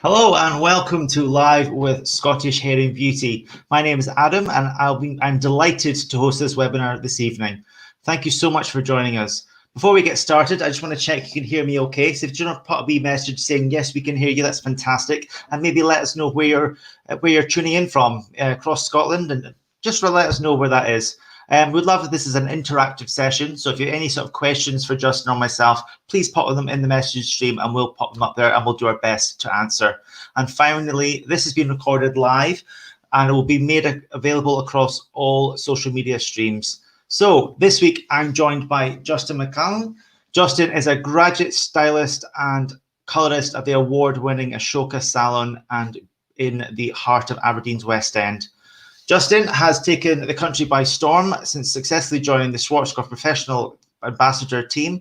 Hello and welcome to Live with Scottish Hair and Beauty. My name is Adam and I'm delighted to host this webinar this evening. Thank you so much for joining us. Before we get started, I just want to check you can hear me okay. So if you don't put a wee message saying, yes, we can hear you, that's fantastic. And maybe let us know where you're tuning in from across Scotland, and just let us know where that is. We'd love if this is an interactive session. So if you have any sort of questions for Justin or myself, please pop them in the message stream and we'll pop them up there and we'll do our best to answer. And finally, this has been recorded live and it will be made available across all social media streams. So this week, I'm joined by Justin Mackland. Justin is a graduate stylist and colorist of the award-winning Ishoka Salon and in the heart of Aberdeen's West End. Justin has taken the country by storm since successfully joining the Schwarzkopf Professional ambassador team.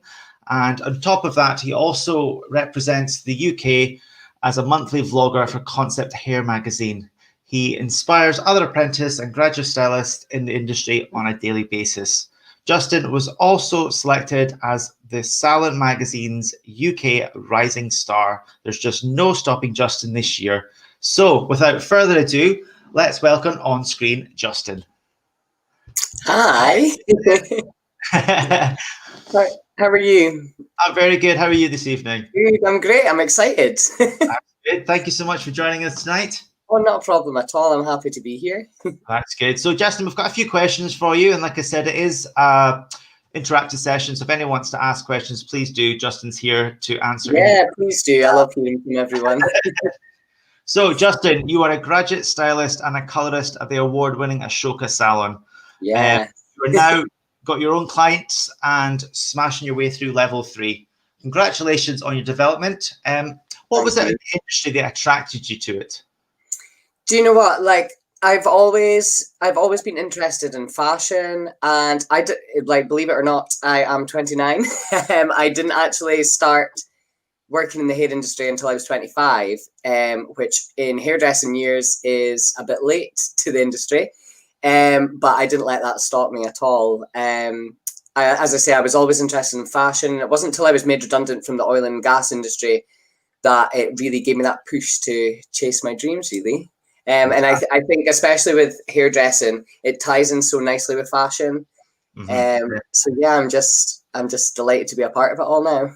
And on top of that, he also represents the UK as a monthly vlogger for Concept Hair magazine. He inspires other apprentice and graduate stylists in the industry on a daily basis. Justin was also selected as the Salon magazine's UK Rising Star. There's just no stopping Justin this year. So without further ado, let's welcome on screen Justin. Hi. How are you? I'm very good. How are you this evening? Good. I'm great. I'm excited. That's good. Thank you so much for joining us tonight. Oh, not a problem at all. I'm happy to be here. That's good. So, Justin, we've got a few questions for you. And like I said, it is an interactive session. So if anyone wants to ask questions, please do. Justin's here to answer. Yeah, please do. I love hearing from everyone. So, Justin, you are a graduate stylist and a colorist at the award-winning Ishoka Salon. Yeah. You're now got your own clients and smashing your way through level 3. Congratulations on your development. What was it in the industry that attracted you to it? Do you know what? Like, I've always been interested in fashion, and believe it or not, I am 29. I didn't actually start working in the hair industry until I was 25, which in hairdressing years is a bit late to the industry. But I didn't let that stop me at all. As I say, I was always interested in fashion. It wasn't until I was made redundant from the oil and gas industry that it really gave me that push to chase my dreams, really. And I think especially with hairdressing, it ties in so nicely with fashion. So yeah, I'm just delighted to be a part of it all now.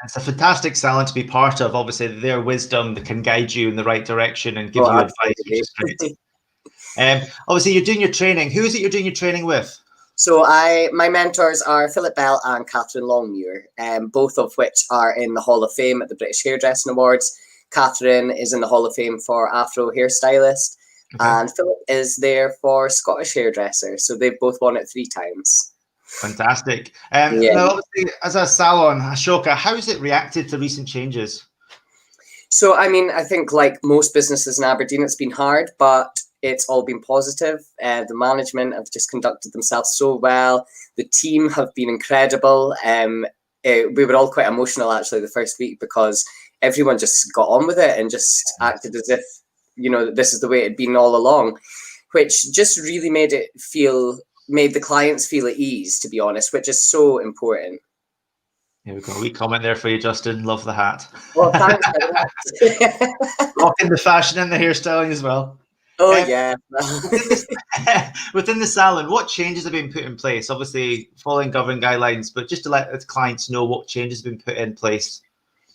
It's a fantastic salon to be part of. Obviously, their wisdom that can guide you in the right direction and give you advice, which is great. Obviously, you're doing your training. Who is it you're doing your training with? So my mentors are Philip Bell and Catherine Longmuir, both of which are in the Hall of Fame at the British Hairdressing Awards. Catherine is in the Hall of Fame for Afro hairstylist, and Philip is there for Scottish hairdresser. So they've both won it 3 times. Fantastic. Now, obviously, as a salon, Ishoka, how has it reacted to recent changes? So, I mean, I think like most businesses in Aberdeen, it's been hard, but it's all been positive. The management have just conducted themselves so well. The team have been incredible. We were all quite emotional, actually, the first week because everyone just got on with it and just acted as if, you know, this is the way it had been all along, which just really made the clients feel at ease, to be honest, which is so important. Here we go. We comment there for you, Justin. Love the hat. Well, thanks for that. Rocking the fashion and the hairstyling as well. Oh, yeah. Within the salon, what changes have been put in place? Obviously, following government guidelines, but just to let the clients know what changes have been put in place.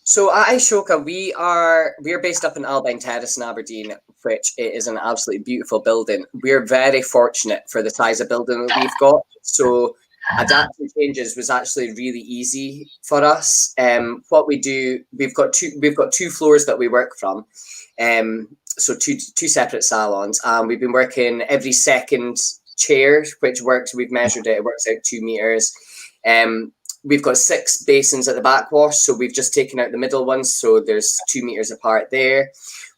So at Ishoka, we're based up in Albine Terrace in Aberdeen, which is an absolutely beautiful building. We're very fortunate for the size of building that we've got. So adapting changes was actually really easy for us. What we do, we've got 2 floors that we work from. So two separate salons. We've been working every second chair, which works. We've measured it. It works out 2 meters. We've got 6 basins at the backwash, so we've just taken out the middle ones, so there's 2 meters apart there.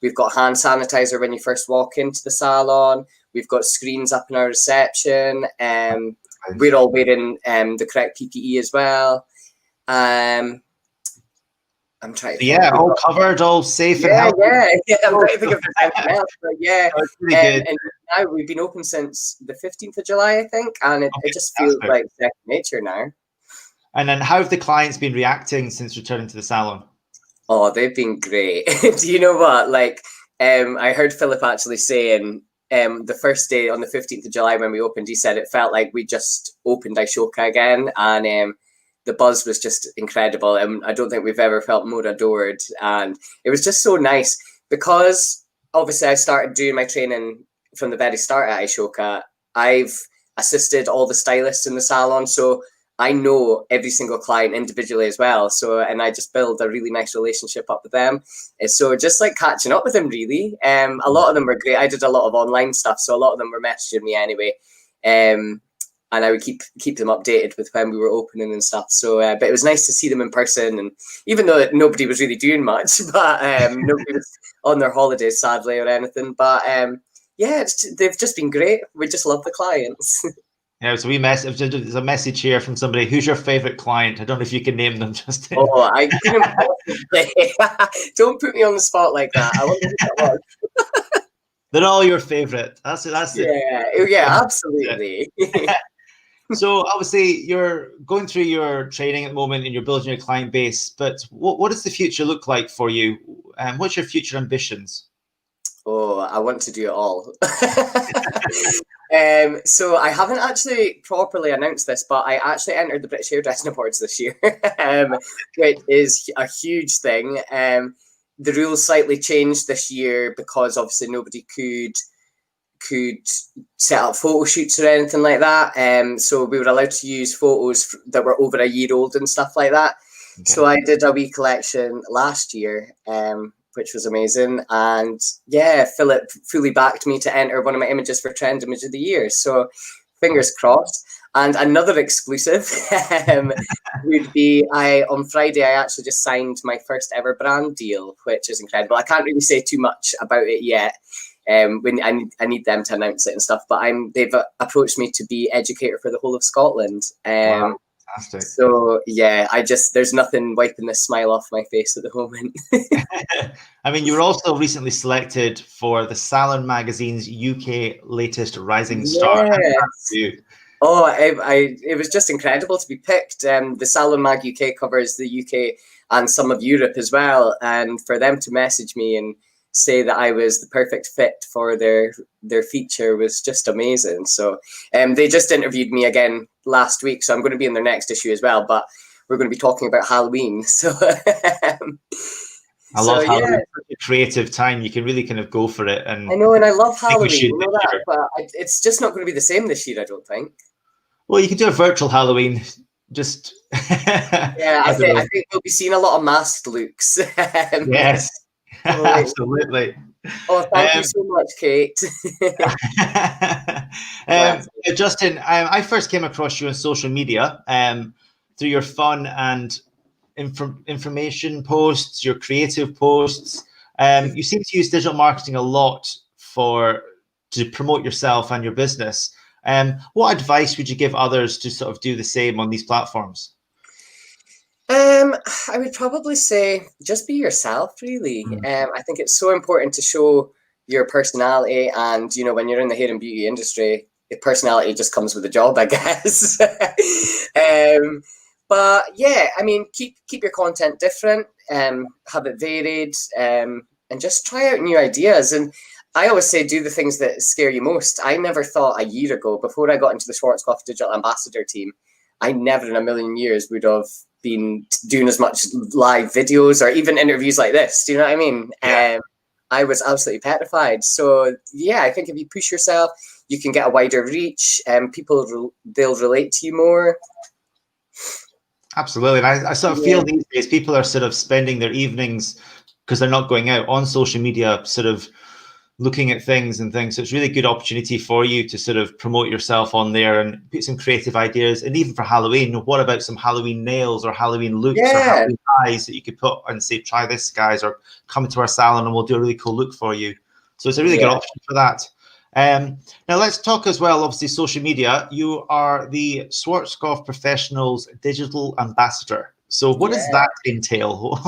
We've got hand sanitizer when you first walk into the salon. We've got screens up in our reception. We're all wearing the correct PPE as well. I'm trying to all covered, all safe and healthy. Yeah. I'm trying to think of anything else, but yeah. And now we've been open since the 15th of July, I think, and it just feels like second nature now. And then how have the clients been reacting since returning to the salon? Oh, they've been great. Do you know what? Like, I heard Philip actually saying the first day on the 15th of July when we opened, he said it felt like we just opened Ishoka again, and the buzz was just incredible. And I don't think we've ever felt more adored. And it was just so nice because obviously I started doing my training from the very start at Ishoka. I've assisted all the stylists in the salon, so I know every single client individually as well. So, and I just build a really nice relationship up with them. So just like catching up with them, really. A lot of them were great. I did a lot of online stuff, so a lot of them were messaging me anyway. And I would keep them updated with when we were opening and stuff. So, but it was nice to see them in person. And even though nobody was really doing much, but nobody was on their holidays, sadly, or anything. But yeah, they've just been great. We just love the clients. Yeah, so there's a message here from somebody. Who's your favorite client? I don't know if you can name them, Justin. Oh, I couldn't possibly. Don't put me on the spot like that. I wonder who that was. They're all your favorite. That's it. Yeah, absolutely. So obviously you're going through your training at the moment and you're building your client base, but what does the future look like for you? What's your future ambitions? Oh, I want to do it all. So I haven't actually properly announced this, but I actually entered the British Hairdressing Awards this year, which is a huge thing. The rules slightly changed this year because obviously nobody could set up photo shoots or anything like that. So we were allowed to use photos that were over a year old and stuff like that. Okay. So I did a wee collection last year, which was amazing. And yeah, Philip fully backed me to enter one of my images for Trend Image of the Year. So fingers crossed. And another exclusive would be on Friday, I actually just signed my first ever brand deal, which is incredible. I can't really say too much about it yet. When I need them to announce it and stuff, but they've approached me to be educator for the whole of Scotland. Wow. Fantastic. So yeah, there's nothing wiping this smile off my face at the moment. I mean, you were also recently selected for the Salon magazine's UK latest Rising Star. Yes. Oh, it was just incredible to be picked. The Salon Mag UK covers the UK and some of Europe as well, and for them to message me and say that I was the perfect fit for their feature was just amazing. So they just interviewed me again last week, so I'm going to be in their next issue as well, but we're going to be talking about Halloween. So I love Halloween. It's such a creative time. You can really kind of go for it. And I know, and I love Halloween, you know that, but it's just not going to be the same this year, I don't think. Well, you can do a virtual Halloween. Just yeah, I think we'll be seeing a lot of masked looks. Yes. Absolutely. Oh, thank you so much, Kate. Justin, I first came across you on social media through your fun and information posts, your creative posts. You seem to use digital marketing a lot to promote yourself and your business. What advice would you give others to sort of do the same on these platforms? I would probably say just be yourself, really. I think it's so important to show your personality, and you know, when you're in the hair and beauty industry, the personality just comes with the job, I guess. But yeah, I mean, keep your content different, have it varied, and just try out new ideas. And I always say, do the things that scare you most. I never thought a year ago, before I got into the Schwarzkopf Digital Ambassador team, I never in a million years would have been doing as much live videos or even interviews like this. Do you know what I mean? Yeah. I was absolutely petrified. So yeah, I think if you push yourself, you can get a wider reach, and they'll relate to you more. Absolutely. And I sort of feel these days people are sort of spending their evenings, because they're not going out, on social media, sort of looking at things and things. So it's really a good opportunity for you to sort of promote yourself on there and put some creative ideas. And even for Halloween, what about some Halloween nails or Halloween looks or Halloween eyes that you could put and say, try this, guys, or come to our salon and we'll do a really cool look for you. So it's a really good option for that. Now let's talk as well, obviously, social media. You are the Schwarzkopf Professional's digital ambassador. So what does that entail?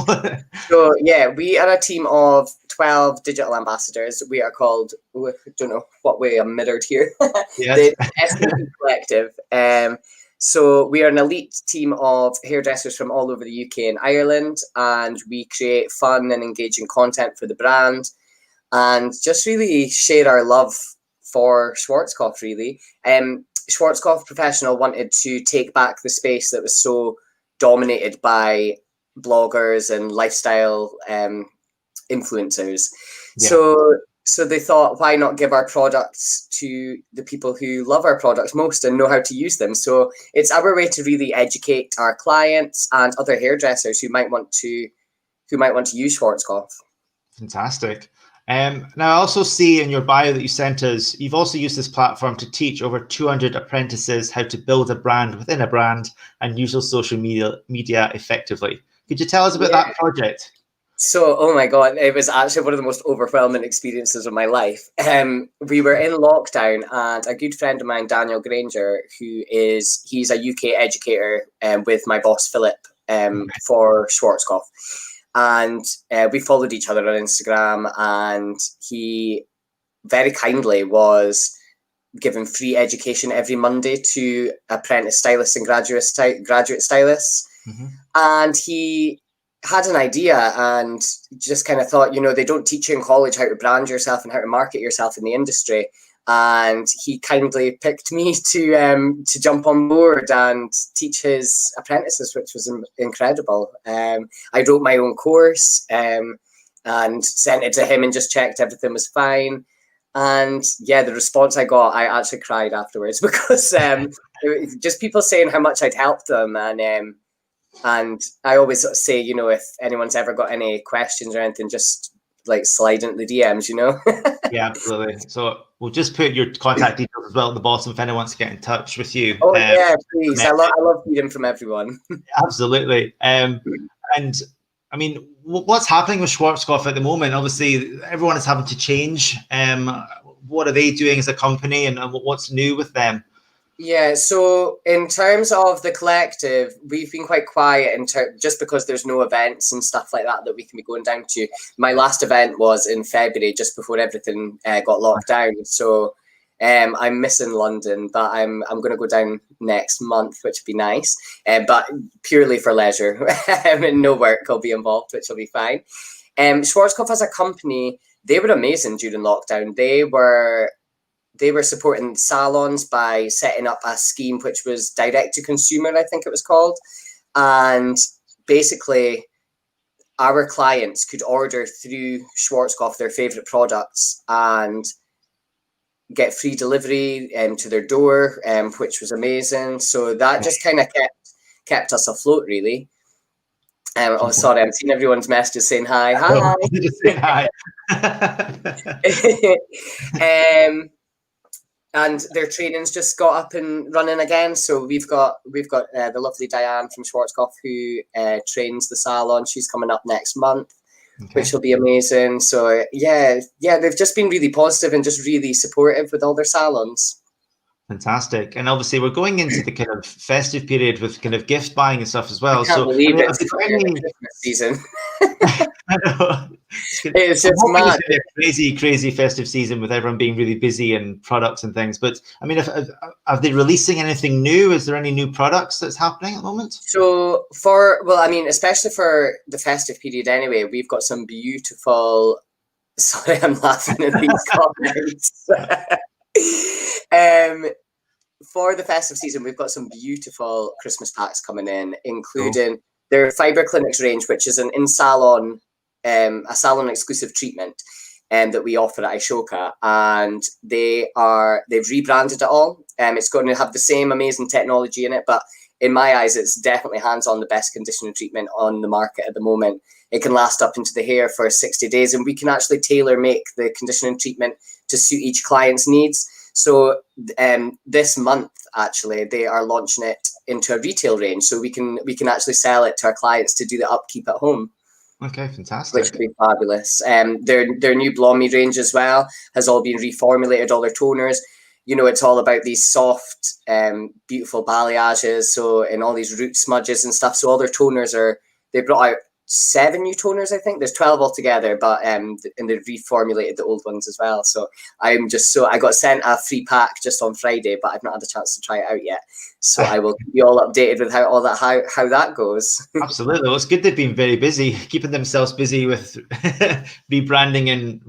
So yeah, we are a team of 12 digital ambassadors. We are called, I don't know what way I'm mirrored here, the SCP Collective. So we are an elite team of hairdressers from all over the UK and Ireland, and we create fun and engaging content for the brand and just really share our love for Schwarzkopf, really. Schwarzkopf Professional wanted to take back the space that was so dominated by bloggers and lifestyle influencers. Yeah. So they thought, why not give our products to the people who love our products most and know how to use them? So it's our way to really educate our clients and other hairdressers who might want to use Schwarzkopf. Fantastic. Now, I also see in your bio that you sent us, you've also used this platform to teach over 200 apprentices how to build a brand within a brand and use social media effectively. Could you tell us about that project? So, oh my God, it was actually one of the most overwhelming experiences of my life. We were in lockdown, and a good friend of mine, Daniel Granger, he's a UK educator with my boss, Philip, for Schwarzkopf. And we followed each other on Instagram, and he very kindly was giving free education every Monday to apprentice stylists and graduate stylists. Mm-hmm. And he had an idea and just kind of thought, they don't teach you in college how to brand yourself and how to market yourself in the industry. And he kindly picked me to jump on board and teach his apprentices, which was incredible. I wrote my own course and sent it to him and just checked everything was fine. And yeah, the response I got, I actually cried afterwards because just people saying how much I'd helped them. And I always say, if anyone's ever got any questions or anything, just like slide into the DMs, Yeah, absolutely. So we'll just put your contact details as well at the bottom if anyone wants to get in touch with you. Oh yeah, please. I love hearing from everyone. Absolutely. And I mean, what's happening with Schwarzkopf at the moment? Obviously, everyone is having to change. What are they doing as a company, and what's new with them? Yeah, so in terms of the collective, we've been quite quiet just because there's no events and stuff like that we can be going down to. My last event was in February, just before everything got locked down. So I'm missing London, but I'm going to go down next month, which would be nice, but purely for leisure and no work will be involved, which will be fine. Schwarzkopf as a company, they were amazing during lockdown. They were supporting salons by setting up a scheme which was direct to consumer, I think it was called. And basically, our clients could order through Schwarzkopf their favorite products and get free delivery to their door, which was amazing. So that just kind of kept us afloat, really. Oh, sorry, I'm seeing everyone's messages saying hi. Hi. Just saying hi. And their training's just got up and running again. So we've got the lovely Diane from Schwarzkopf who trains the salon. She's coming up next month, which will be amazing. So yeah, they've just been really positive and just really supportive with all their salons. Fantastic. And obviously we're going into the kind of festive period with kind of gift buying and stuff as well. I can't believe it's Christmas season. I know. It's just mad. Crazy festive season with everyone being really busy and products and things. But I mean, are they releasing anything new? Is there any new products that's happening at the moment? So especially for the festive period anyway, we've got some beautiful, sorry, I'm laughing at these comments. For the festive season, we've got some beautiful Christmas packs coming in, including their Fibre Clinics range, which is an in-salon, a salon exclusive treatment that we offer at Ishoka, and they've rebranded it all. It's going to have the same amazing technology in it, but in my eyes, it's definitely hands-on the best conditioning treatment on the market at the moment. It can last up into the hair for 60 days, and we can actually tailor make the conditioning treatment to suit each client's needs. So this month, actually, they are launching it into a retail range, so we can actually sell it to our clients to do the upkeep at home. Okay, fantastic. Which would be fabulous. Their new Blommy range as well has all been reformulated, all their toners. It's all about these soft, beautiful balayages, and all these root smudges and stuff. So all their toners they brought out 7 new toners, I think. There's 12 altogether, but and they've reformulated the old ones as well. So I got sent a free pack just on Friday, but I've not had a chance to try it out yet. So I will keep you all updated with how that goes. Absolutely. Well, it's good they've been very busy, keeping themselves busy with rebranding and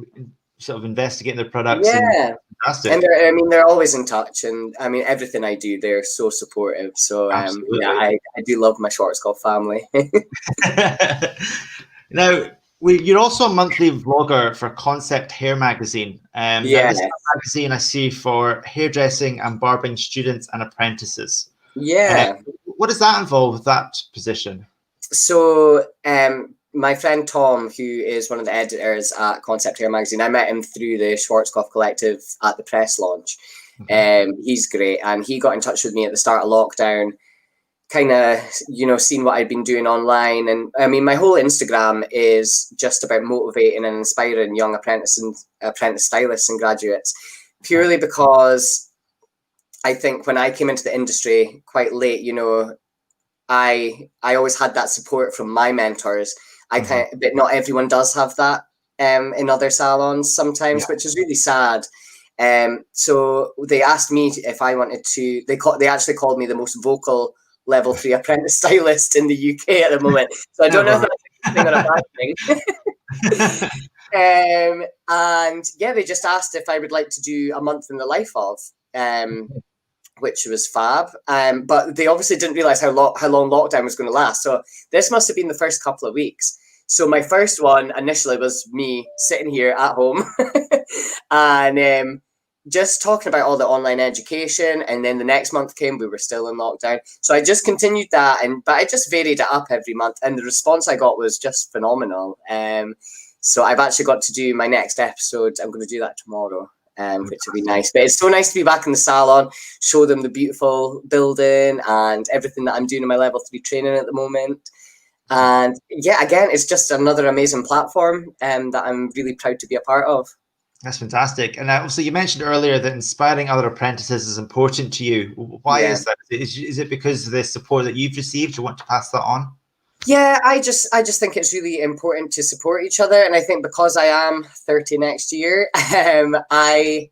sort of investigating their products. Yeah. Fantastic. And they're always in touch, and I mean, everything I do, they're so supportive. So yeah, I do love my Schwarzkopf family. Now, you're also a monthly vlogger for Concept Hair Magazine. Now, this is a magazine I see for hairdressing and barbering students and apprentices. Yeah. What does that involve with that position? So my friend Tom, who is one of the editors at Concept Hair Magazine, I met him through the Schwarzkopf Collective at the press launch. He's great, and he got in touch with me at the start of lockdown, kind of, seeing what I'd been doing online. And I mean, my whole Instagram is just about motivating and inspiring young apprentice stylists and graduates, purely because I think when I came into the industry quite late, I always had that support from my mentors. But not everyone does have that in other salons sometimes, which is really sad. So they asked me if I wanted to. They actually called me the most vocal level 3 apprentice stylist in the UK at the moment. So I don't know if that's a good thing or a bad thing. And yeah, they just asked if I would like to do a month in the life of. Which was fab. But they obviously didn't realize how long lockdown was going to last. So this must have been the first couple of weeks. So my first one initially was me sitting here at home and just talking about all the online education. And then the next month came, we were still in lockdown. So I just continued that, but I just varied it up every month. And the response I got was just phenomenal. So I've actually got to do my next episode. I'm going to do that tomorrow. Which would be nice. But it's so nice to be back in the salon, show them the beautiful building and everything that I'm doing in my level 3 training at the moment. And yeah, again, it's just another amazing platform that I'm really proud to be a part of. That's fantastic. And also, you mentioned earlier that inspiring other apprentices is important to you. Why is that? Is it because of the support that you've received? You want to pass that on? Yeah, I just think it's really important to support each other. And I think because I am 30 next year, I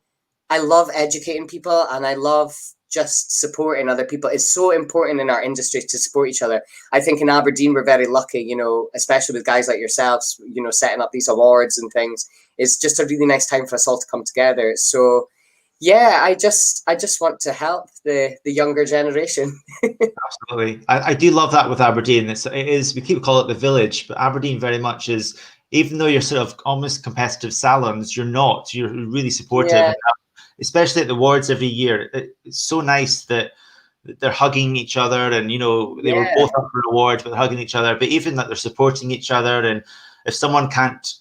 love educating people and I love just supporting other people. It's so important in our industry to support each other. I think in Aberdeen, we're very lucky, especially with guys like yourselves, setting up these awards and things. It's just a really nice time for us all to come together. So yeah, I just want to help the younger generation. Absolutely. I do love that with Aberdeen. We keep calling it the village, but Aberdeen very much is, even though you're sort of almost competitive salons, you're not. You're really supportive. Yeah. Especially at the awards every year. It's so nice that they're hugging each other and, they were both up for awards, but they're hugging each other, but even that they're supporting each other. And if someone can't,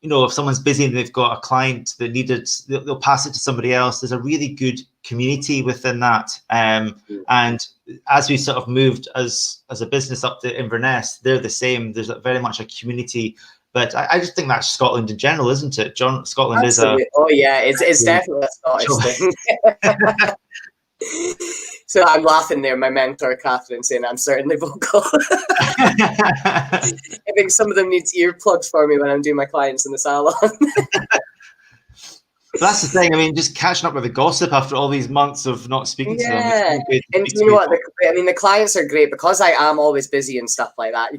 if someone's busy and they've got a client that needed, they'll pass it to somebody else. There's a really good community within that. And as we sort of moved as a business up to Inverness, they're the same. There's very much a community. But I just think that's Scotland in general, isn't it? Scotland Absolutely. Oh yeah, it's definitely a Scottish thing. So I'm laughing there. My mentor, Catherine, saying I'm certainly vocal. I think some of them needs earplugs for me when I'm doing my clients in the salon. That's the thing. I mean, just catching up with the gossip after all these months of not speaking to them. And you know what? The clients are great because I am always busy and stuff like that.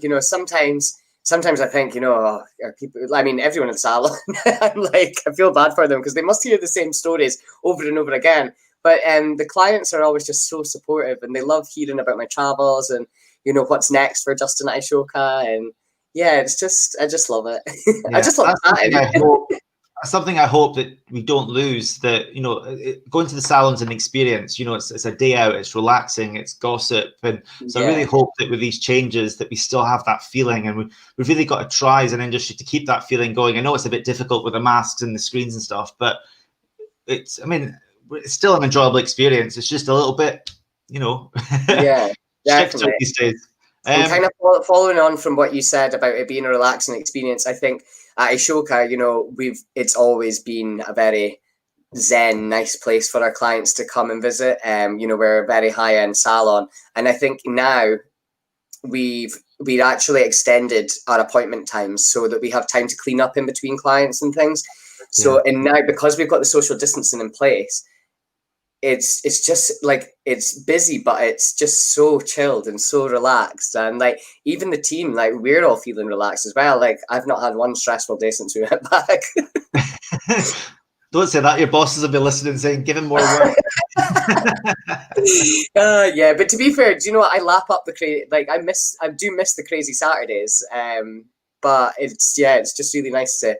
Sometimes I think, are people, I mean, everyone in the salon, I'm like, I feel bad for them because they must hear the same stories over and over again. But the clients are always just so supportive and they love hearing about my travels and, what's next for Justin at Ishoka. And yeah, I just love it. Yeah, I just love that. Something I hope that we don't lose, that, going to the salon's an experience, it's a day out, it's relaxing, it's gossip. And so I really hope that with these changes that we still have that feeling, and we've really got to try as an industry to keep that feeling going. I know it's a bit difficult with the masks and the screens and stuff, but it's still an enjoyable experience. It's just a little bit, definitely these days. And kind of following on from what you said about it being a relaxing experience, I think at Ishoka, it's always been a very zen, nice place for our clients to come and visit. We're a very high-end salon. And I think now we've actually extended our appointment times so that we have time to clean up in between clients and things. So, and now because we've got the social distancing in place, it's just like, it's busy, but it's just so chilled and so relaxed. And like, even the team, like, we're all feeling relaxed as well. Like, I've not had one stressful day since we went back. Don't say that. Your bosses will be listening, saying, "Give him more work." Yeah, but to be fair, do you know what? I lap up the crazy. Like, I do miss the crazy Saturdays. But it's just really nice to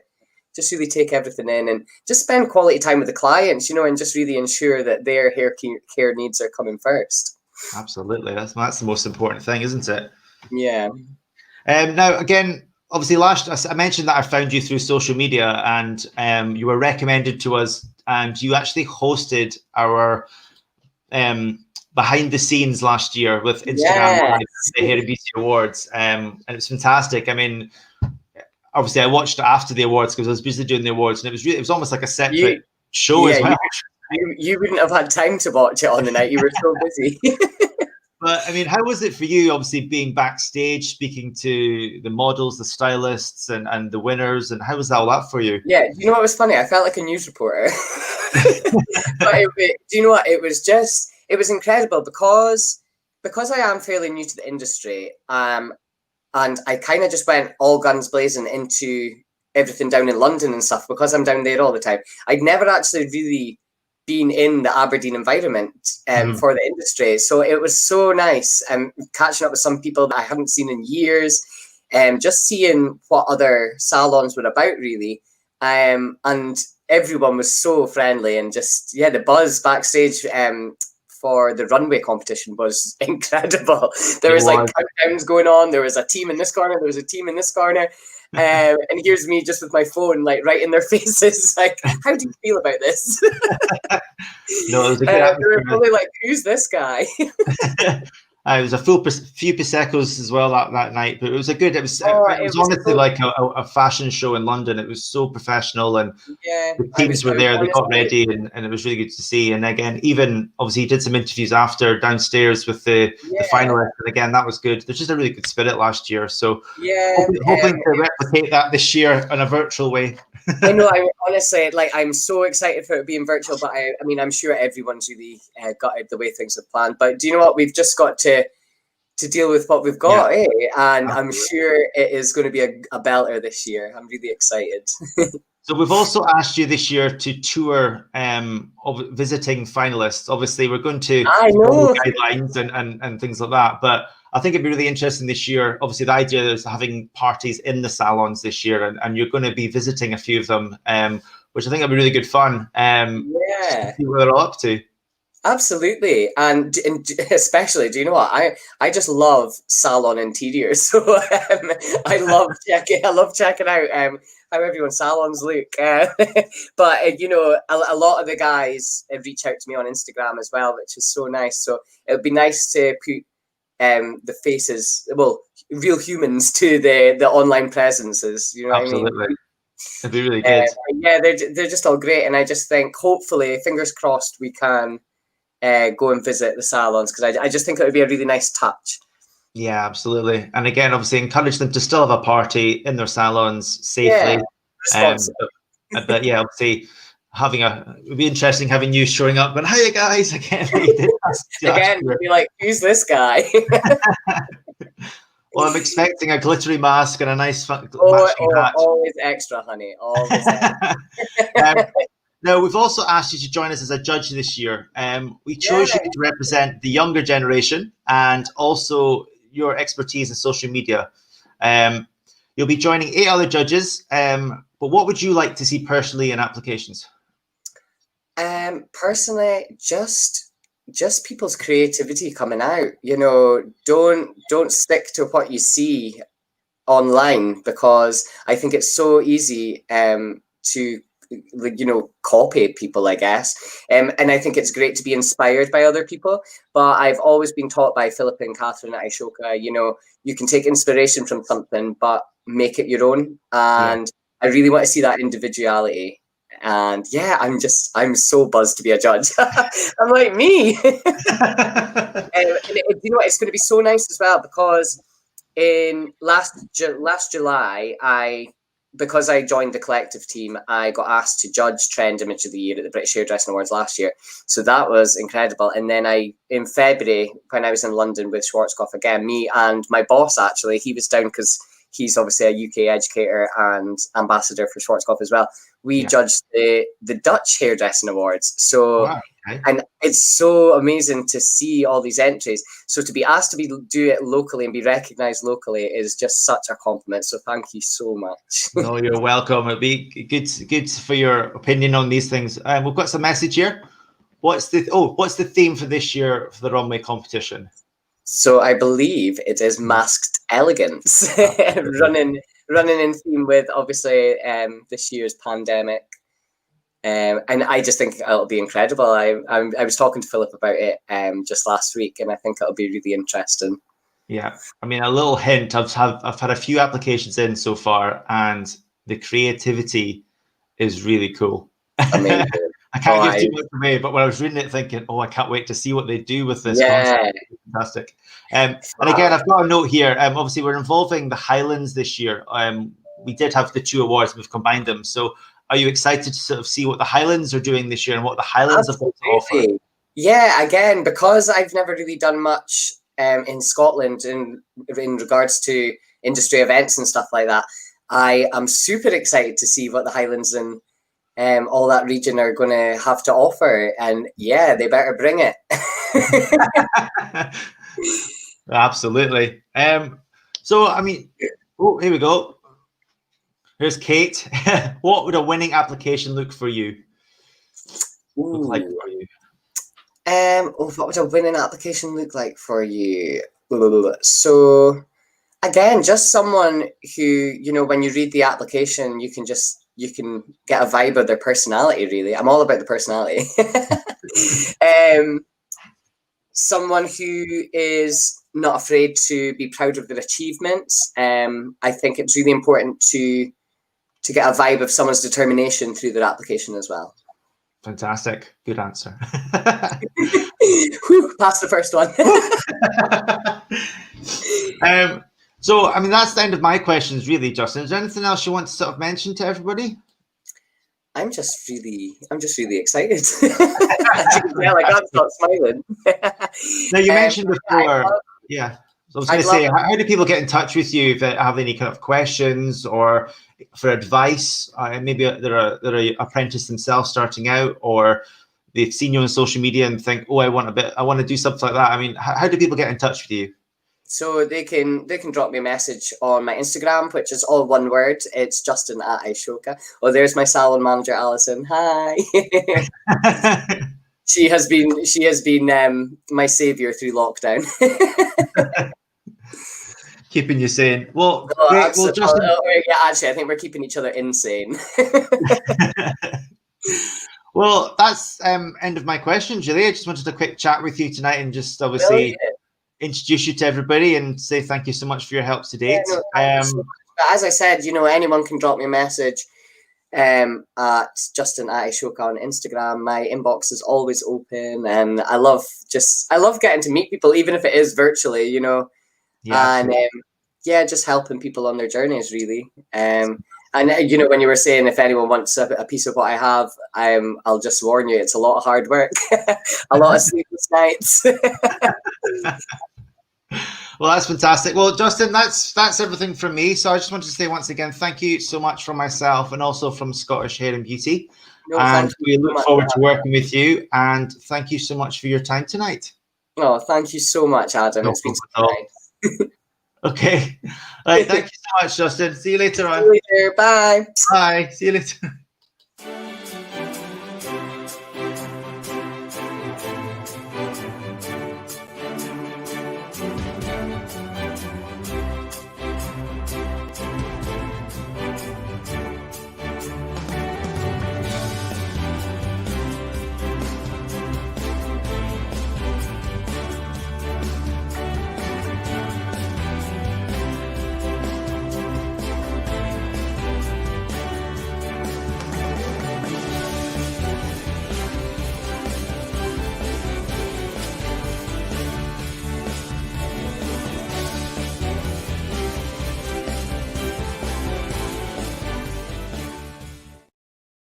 just really take everything in and just spend quality time with the clients, you know, and just really ensure that their hair care needs are coming first. Absolutely, that's the most important thing, isn't it? Yeah. Now, again, obviously, I mentioned that I found you through social media, and you were recommended to us, and you actually hosted our behind the scenes last year with Instagram Live, the Hair and Beauty Awards, and it was fantastic. I mean, obviously, I watched after the awards because I was busy doing the awards, and it was almost like a separate show as well. You wouldn't have had time to watch it on the night. You were so busy. But I mean, how was it for you, obviously being backstage, speaking to the models, the stylists, and the winners, and how was all that for you? Yeah, you know what was funny? I felt like a news reporter. But do you know what? It was incredible because I am fairly new to the industry. And I kind of just went all guns blazing into everything down in London and stuff because I'm down there all the time. I'd never actually really been in the Aberdeen environment for the industry. So it was so nice catching up with some people that I hadn't seen in years, just seeing what other salons were about, really. And everyone was so friendly and just, the buzz backstage for the runway competition was incredible. There was like countdowns going on. There was a team in this corner. There was a team in this corner. And here's me just with my phone, like right in their faces. Like, how do you feel about this? No, it was a good they were probably like, who's this guy? It was a few Prosecco's as well that night, but it was honestly like a fashion show in London. It was so professional, and the teams were there. They got ready, and it was really good to see. And again, even obviously, he did some interviews after downstairs with the finalists, and again, that was good. There's just a really good spirit last year, so hoping to replicate that this year in a virtual way. I know. Honestly, like, I'm so excited for it being virtual, but I mean, I'm sure everyone's really gutted the way things have planned. But do you know what? We've just got to deal with what we've got, And I'm sure it is going to be a belter this year. I'm really excited. So we've also asked you this year to tour visiting finalists. Obviously, we're going to follow guidelines and things like that, but I think it'd be really interesting this year. Obviously, the idea is having parties in the salons this year, and you're going to be visiting a few of them, which I think will be really good fun. See what they're all up to. Absolutely, and especially, do you know what? I just love salon interiors, so I love checking out how everyone's salons look. But you know, a lot of the guys reach out to me on Instagram as well, which is so nice. So it would be nice to put the faces, real humans to the online presences. You know Absolutely. what I mean? It'd be really good. They're just all great, and I just think, hopefully, fingers crossed, we can go and visit the salons, because I just think it would be a really nice touch. Yeah, absolutely. And again, obviously, encourage them to still have a party in their salons safely. But yeah, obviously, it would be interesting having you showing up and, "Hiya guys," again. Be like, "Who's this guy?" Well, I'm expecting a glittery mask and a nice matching hat. Always extra, honey. Always extra. Now, we've also asked you to join us as a judge this year. We chose you to represent the younger generation and also your expertise in social media. You'll be joining 8 other judges. But what would you like to see personally in applications? Personally, just people's creativity coming out. You know, don't stick to what you see online, because I think it's so easy to, you know, copy people, I guess. And I think it's great to be inspired by other people. But I've always been taught by Philippa and Catherine at Ishoka, you know, you can take inspiration from something, but make it your own. And I really want to see that individuality. And I'm so buzzed to be a judge. I'm like, me. And you know what? It's going to be so nice as well, because in last July, because I joined the collective team, I got asked to judge Trend Image of the Year at the British Hairdressing Awards last year. So that was incredible. And then in February, when I was in London with Schwarzkopf again, me and my boss, actually, he was down because he's obviously a UK educator and ambassador for Schwarzkopf as well. We judged the Dutch Hairdressing Awards. So, wow. Okay. And it's so amazing to see all these entries. So to be asked to do it locally and be recognised locally is just such a compliment. So thank you so much. No, you're welcome. It'd be good for your opinion on these things. We've got some message here. What's the theme for this year for the runway competition? So I believe it is masked elegance, running in theme with obviously this year's pandemic. And I just think it'll be incredible. I was talking to Philip about it just last week, and I think it'll be really interesting. Yeah, I mean, a little hint. I've had a few applications in so far, and the creativity is really cool. Amazing. I can't give too much away, but when I was reading it, thinking, "Oh, I can't wait to see what they do with this concept." It's fantastic. And again, I've got a note here. Obviously, we're involving the Highlands this year. We did have the 2 awards, we've combined them. So, are you excited to sort of see what the Highlands are doing this year and what the Highlands have got to offer? Yeah, again, because I've never really done much in Scotland in regards to industry events and stuff like that, I am super excited to see what the Highlands and all that region are going to have to offer. And yeah, they better bring it. Absolutely. So, I mean, oh, here we go. Here's Kate. What would a winning application look for you? Look like for you? What would a winning application look like for you? So, again, just someone who, you know, when you read the application, you can get a vibe of their personality, really. I'm all about the personality. Someone who is not afraid to be proud of their achievements. I think it's really important to get a vibe of someone's determination through their application as well. Fantastic. Good answer. Whew, passed the first one. So, I mean, that's the end of my questions, really, Justin. Is there anything else you want to sort of mention to everybody? I'm just really excited. As you can tell, I can't stop smiling. Now, you mentioned before, yeah. So I was going to say, how do people get in touch with you if they have any kind of questions or for advice? Maybe they're an apprentice themselves starting out, or they've seen you on social media and think, "Oh, I want to do something like that." I mean, how do people get in touch with you? So they can drop me a message on my Instagram, which is all one word. It's Justin at Ishoka. Oh, there's my salon manager, Alison. Hi. She has been my savior through lockdown. Keeping you sane. Well, great. Well, Justin, yeah, actually, I think we're keeping each other insane. Well, that's end of my questions, really. I just wanted a quick chat with you tonight and just obviously introduce you to everybody and say thank you so much for your help to date. As I said, you know, anyone can drop me a message at Justin at Ishoka on Instagram. My inbox is always open, and I love getting to meet people, even if it is virtually, you know. Yeah, and just helping people on their journeys, really. And you know, when you were saying if anyone wants a piece of what I have, I'll just warn you, it's a lot of hard work, a lot of sleepless nights. Well, that's fantastic. Well, Justin, that's everything from me. So I just wanted to say once again, thank you so much from myself and also from Scottish Hair and Beauty. And we look forward to working with you. And thank you so much for your time tonight. Oh, thank you so much, Adam. It's been so nice. Okay. All right. Thank you so much, Justin. See you later on. See you later. Bye. Bye. See you later.